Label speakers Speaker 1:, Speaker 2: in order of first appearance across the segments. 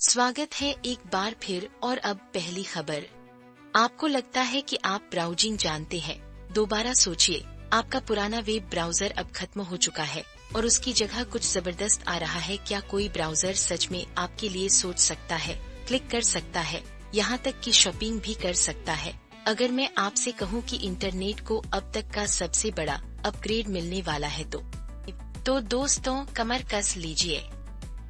Speaker 1: स्वागत है एक बार फिर और अब पहली खबर। आपको लगता है कि आप ब्राउजिंग जानते हैं? दोबारा सोचिए, आपका पुराना वेब ब्राउजर अब खत्म हो चुका है और उसकी जगह कुछ जबरदस्त आ रहा है। क्या कोई ब्राउजर सच में आपके लिए सोच सकता है, क्लिक कर सकता है, यहाँ तक कि शॉपिंग भी कर सकता है? अगर मैं आपसे कहूँ कि इंटरनेट को अब तक का सबसे बड़ा अपग्रेड मिलने वाला है तो दोस्तों कमर कस लीजिए।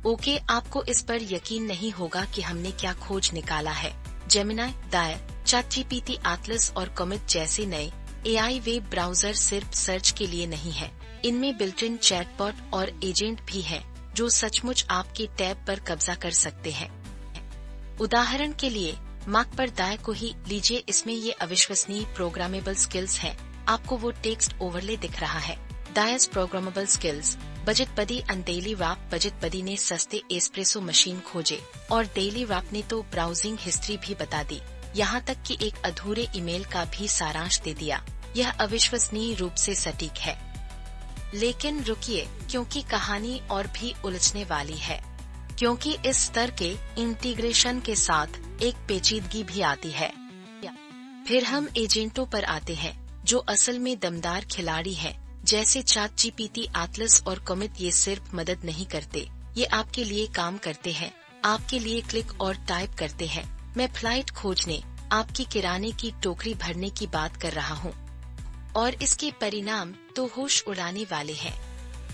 Speaker 1: ओके, आपको इस पर यकीन नहीं होगा कि हमने क्या खोज निकाला है। जेमिनी, दायर, चैटजीपीटी, एटलस और कॉमेट जैसे नए एआई वेब ब्राउजर सिर्फ सर्च के लिए नहीं है। इनमें बिल्ट इन चैटबॉट और एजेंट भी है जो सचमुच आपके टैब पर कब्जा कर सकते हैं। उदाहरण के लिए मार्क पर दायर को ही लीजिए। इसमें ये अविश्वसनीय प्रोग्रामेबल स्किल्स हैं। आपको वो टेक्स्ट ओवरले दिख रहा है। दायर्स programmable skills. Budget buddy and daily wrap. Budget buddy ने सस्ते एस्प्रेसो मशीन खोजे और डेली रैप ने तो ब्राउजिंग हिस्ट्री भी बता दी, यहाँ तक कि एक अधूरे ईमेल का भी सारांश दे दिया। यह अविश्वसनीय रूप से सटीक है। लेकिन रुकिए, क्योंकि कहानी और भी उलझने वाली है। क्योंकि इस स्तर के इंटीग्रेशन के साथ एक पेचीदगी भी आती है। फिर हम एजेंटों पर आते हैं जो असल में दमदार खिलाड़ी हैं। जैसे चैटजीपीटी, एटलस और कॉमेट। ये सिर्फ मदद नहीं करते, ये आपके लिए काम करते हैं। आपके लिए क्लिक और टाइप करते हैं। मैं फ्लाइट खोजने, आपकी किराने की टोकरी भरने की बात कर रहा हूँ, और इसके परिणाम तो होश उड़ाने वाले हैं।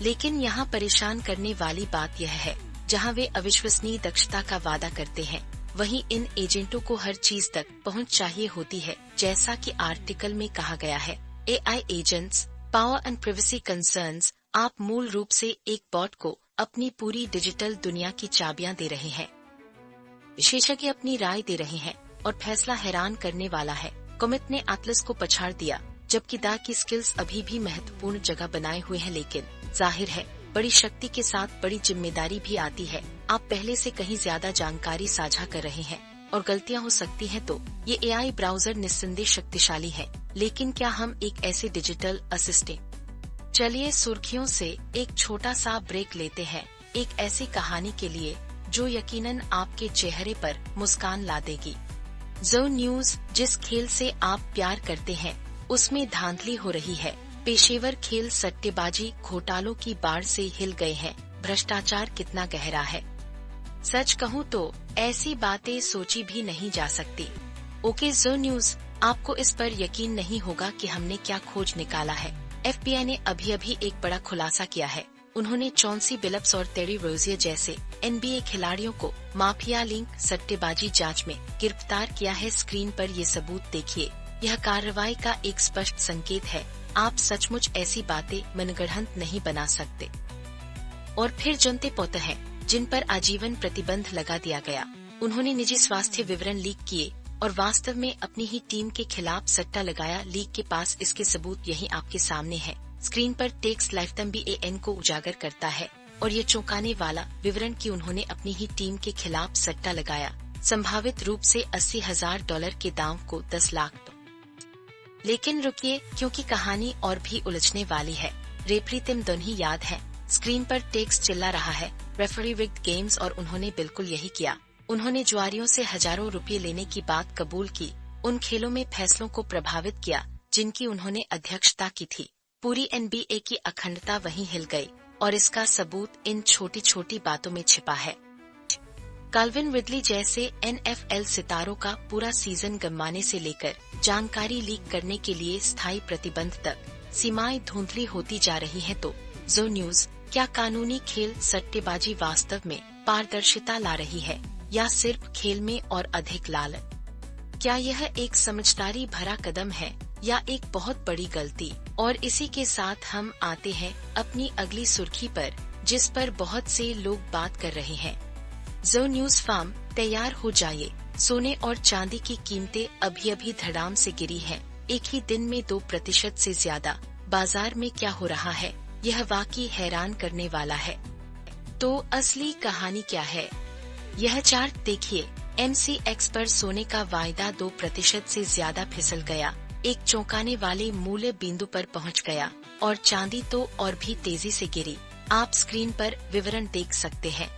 Speaker 1: लेकिन यहाँ परेशान करने वाली बात यह है, जहाँ वे अविश्वसनीय दक्षता का वादा करते हैं, वहीं इन एजेंटों को हर चीज तक पहुँच चाहिए होती है। जैसा कि आर्टिकल में कहा गया है, AI agents, power and privacy concerns. आप मूल रूप से एक बॉट को अपनी पूरी डिजिटल दुनिया की चाबियां दे रहे हैं। विशेषज्ञ अपनी राय दे रहे हैं और फैसला हैरान करने वाला है। कॉमेट ने एटलस को पछाड़ दिया, जबकि दा की स्किल्स अभी भी महत्वपूर्ण जगह बनाए हुए हैं। लेकिन जाहिर है, बड़ी शक्ति के साथ बड़ी जिम्मेदारी भी आती है। आप पहले से कहीं ज्यादा जानकारी साझा कर रहे हैं और गलतियां हो सकती हैं। तो ये एआई ब्राउजर निस्संदेह शक्तिशाली है, लेकिन क्या हम एक ऐसे डिजिटल असिस्टेंट? चलिए सुर्खियों से एक छोटा सा ब्रेक लेते हैं, एक ऐसी कहानी के लिए जो यकीनन आपके चेहरे पर मुस्कान ला देगी। जो न्यूज, जिस खेल से आप प्यार करते हैं उसमें धांधली हो रही है। पेशेवर खेल सट्टेबाजी घोटालों की बाढ़ से हिल गए हैं। भ्रष्टाचार कितना गहरा है। सच कहूँ तो ऐसी बातें सोची भी नहीं जा सकती। ओके जो न्यूज, आपको इस पर यकीन नहीं होगा कि हमने क्या खोज निकाला है। एफबीआई ने अभी एक बड़ा खुलासा किया है। उन्होंने चॉन्सी बिलप्स और टेरी रोजियर जैसे एनबीए खिलाड़ियों को माफिया लिंक सट्टेबाजी जांच में गिरफ्तार किया है। स्क्रीन पर ये सबूत देखिए। यह कार्रवाई का एक स्पष्ट संकेत है। आप सचमुच ऐसी बातें मनगढ़ंत नहीं बना सकते। और फिर जनते पोते हैं जिन पर आजीवन प्रतिबंध लगा दिया गया। उन्होंने निजी स्वास्थ्य विवरण लीक किए और वास्तव में अपनी ही टीम के खिलाफ सट्टा लगाया। लीक के पास इसके सबूत यही आपके सामने है। स्क्रीन पर टेक्स्ट लाइफटाइम BAN को उजागर करता है और ये चौंकाने वाला विवरण कि उन्होंने अपनी ही टीम के खिलाफ सट्टा लगाया, संभावित रूप से $80,000 के दांव को 10 लाख। लेकिन रुकिए, क्योंकि कहानी और भी उलझने वाली है। रेफरी तिम दोनही याद है। स्क्रीन पर टेक्स्ट चिल्ला रहा है, रेफरी रिग्ड गेम्स, और उन्होंने बिल्कुल यही किया। उन्होंने जुआरियों से हजारों रुपए लेने की बात कबूल की, उन खेलों में फैसलों को प्रभावित किया जिनकी उन्होंने अध्यक्षता की थी। पूरी NBA की अखंडता वहीं हिल गई और इसका सबूत इन छोटी छोटी बातों में छिपा है। काल्विन रिडली जैसे NFL सितारों का पूरा सीजन गंवाने से लेकर जानकारी लीक करने के लिए स्थायी प्रतिबंध तक सीमाएं धुंधली होती जा रही हैं। तो जो न्यूज, क्या कानूनी खेल सट्टेबाजी वास्तव में पारदर्शिता ला रही है या सिर्फ खेल में और अधिक लालच? क्या यह एक समझदारी भरा कदम है या एक बहुत बड़ी गलती? और इसी के साथ हम आते हैं अपनी अगली सुर्खी पर, जिस पर बहुत से लोग बात कर रहे हैं। जो न्यूज फार्म, तैयार हो जाइए। सोने और चांदी की कीमतें अभी धड़ाम से गिरी हैं। एक ही दिन में 2% से ज्यादा। बाजार में क्या हो रहा है, यह वाकई हैरान करने वाला है। तो असली कहानी क्या है, यह चार्ट देखिए। MCX पर सोने का वायदा 2% से ज्यादा फिसल गया, एक चौंकाने वाले मूल्य बिंदु पर पहुंच गया, और चांदी तो और भी तेजी से गिरी। आप स्क्रीन पर विवरण देख सकते हैं।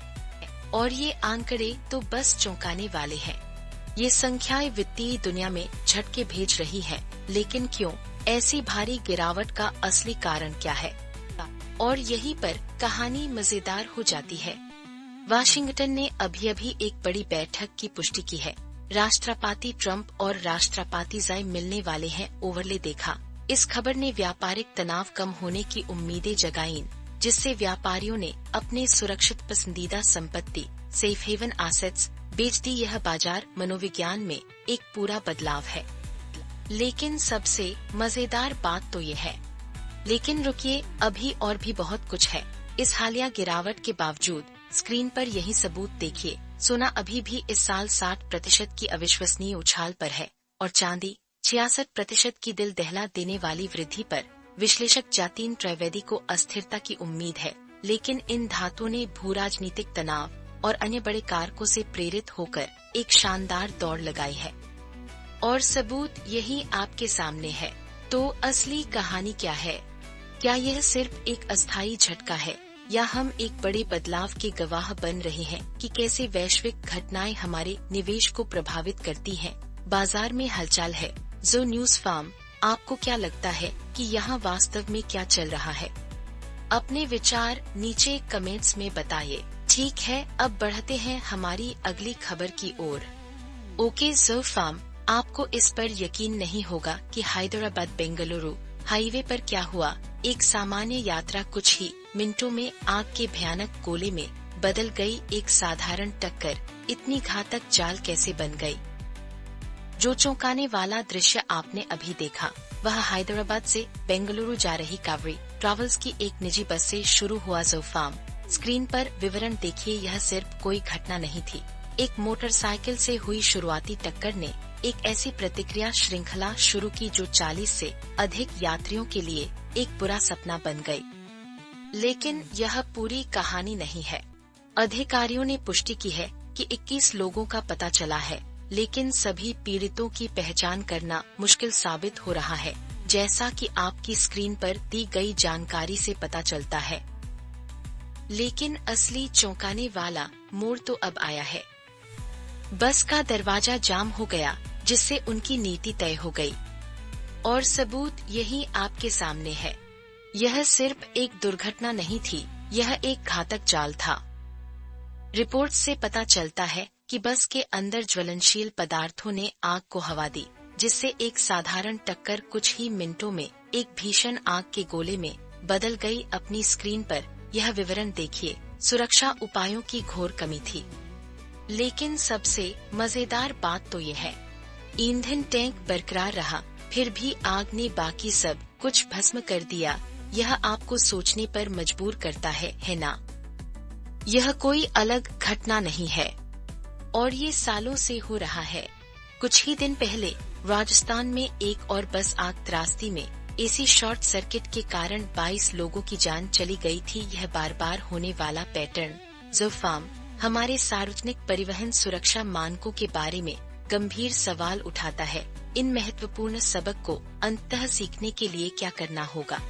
Speaker 1: और ये आंकड़े तो बस चौंकाने वाले हैं। ये संख्याएं वित्तीय दुनिया में झटके भेज रही हैं, लेकिन क्यों? ऐसी भारी गिरावट का असली कारण क्या है? और यहीं पर कहानी मजेदार हो जाती है। वाशिंगटन ने अभी एक बड़ी बैठक की पुष्टि की है। राष्ट्रपति ट्रंप और राष्ट्रपति ज़ाई मिलने वाले हैं, ओवरले देखा। इस खबर ने व्यापारिक तनाव कम होने की उम्मीदें जगाईं, जिससे व्यापारियों ने अपने सुरक्षित पसंदीदा संपत्ति सेफ हेवन एसेट्स बेच दी। यह बाजार मनोविज्ञान में एक पूरा बदलाव है। लेकिन सबसे मजेदार बात तो ये है। लेकिन रुकिए, अभी और भी बहुत कुछ है। इस हालिया गिरावट के बावजूद स्क्रीन पर यही सबूत देखिए। सोना अभी भी इस साल 60% की अविश्वसनीय उछाल पर है और चांदी 66% की दिल दहला देने वाली वृद्धि पर विश्लेषक जतिन त्रिवेदी को अस्थिरता की उम्मीद है। लेकिन इन धातुओं ने भूराजनीतिक तनाव और अन्य बड़े कारकों से प्रेरित होकर एक शानदार दौड़ लगाई है और सबूत यही आपके सामने है। तो असली कहानी क्या है? क्या यह सिर्फ एक अस्थायी झटका है या हम एक बड़े बदलाव के गवाह बन रहे हैं कि कैसे वैश्विक घटनाएं हमारे निवेश को प्रभावित करती हैं? बाजार में हलचल है। जो न्यूज फार्म, आपको क्या लगता है कि यहाँ वास्तव में क्या चल रहा है? अपने विचार नीचे कमेंट्स में बताइए। ठीक है, अब बढ़ते हैं हमारी अगली खबर की ओर। ओके जो फार्म, आपको इस पर यकीन नहीं होगा कि हैदराबाद बेंगलुरु हाईवे पर क्या हुआ। एक सामान्य यात्रा कुछ ही मिनटों में आग के भयानक गोले में बदल गई। एक साधारण टक्कर इतनी घातक जाल कैसे बन गई? जो चौंकाने वाला दृश्य आपने अभी देखा, वह हैदराबाद से बेंगलुरु जा रही कावेरी ट्रैवल्स की एक निजी बस से शुरू हुआ। जो फार्म, स्क्रीन पर विवरण देखिए। यह सिर्फ कोई घटना नहीं थी। एक मोटरसाइकिल से हुई शुरुआती टक्कर ने एक ऐसी प्रतिक्रिया श्रृंखला शुरू की जो 40 से अधिक यात्रियों के लिए एक बुरा सपना बन गई। लेकिन यह पूरी कहानी नहीं है। अधिकारियों ने पुष्टि की है कि 21 लोगों का पता चला है, लेकिन सभी पीड़ितों की पहचान करना मुश्किल साबित हो रहा है, जैसा कि आपकी स्क्रीन पर दी गई जानकारी से पता चलता है। लेकिन असली चौंकाने वाला मोड़ तो अब आया है। बस का दरवाजा जाम हो गया, जिससे उनकी नीति तय हो गई और सबूत यही आपके सामने है। यह सिर्फ एक दुर्घटना नहीं थी, यह एक घातक जाल था। रिपोर्ट से पता चलता है कि बस के अंदर ज्वलनशील पदार्थों ने आग को हवा दी, जिससे एक साधारण टक्कर कुछ ही मिनटों में एक भीषण आग के गोले में बदल गई। अपनी स्क्रीन पर यह विवरण देखिए। सुरक्षा उपायों की घोर कमी थी। लेकिन सबसे मजेदार बात तो ये है, ईंधन टैंक बरकरार रहा, फिर भी आग ने बाकी सब कुछ भस्म कर दिया। यह आपको सोचने पर मजबूर करता है ना? यह कोई अलग घटना नहीं है और ये सालों से हो रहा है। कुछ ही दिन पहले राजस्थान में एक और बस आग त्रासदी में एसी शॉर्ट सर्किट के कारण 22 लोगों की जान चली गई थी। यह बार बार होने वाला पैटर्न जो फार्म हमारे सार्वजनिक परिवहन सुरक्षा मानकों के बारे में गंभीर सवाल उठाता है। इन महत्वपूर्ण सबक को अंततः सीखने के लिए क्या करना होगा?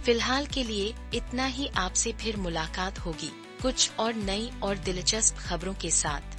Speaker 1: फिलहाल के लिए इतना ही। आपसे फिर मुलाकात होगी कुछ और नई और दिलचस्प खबरों के साथ।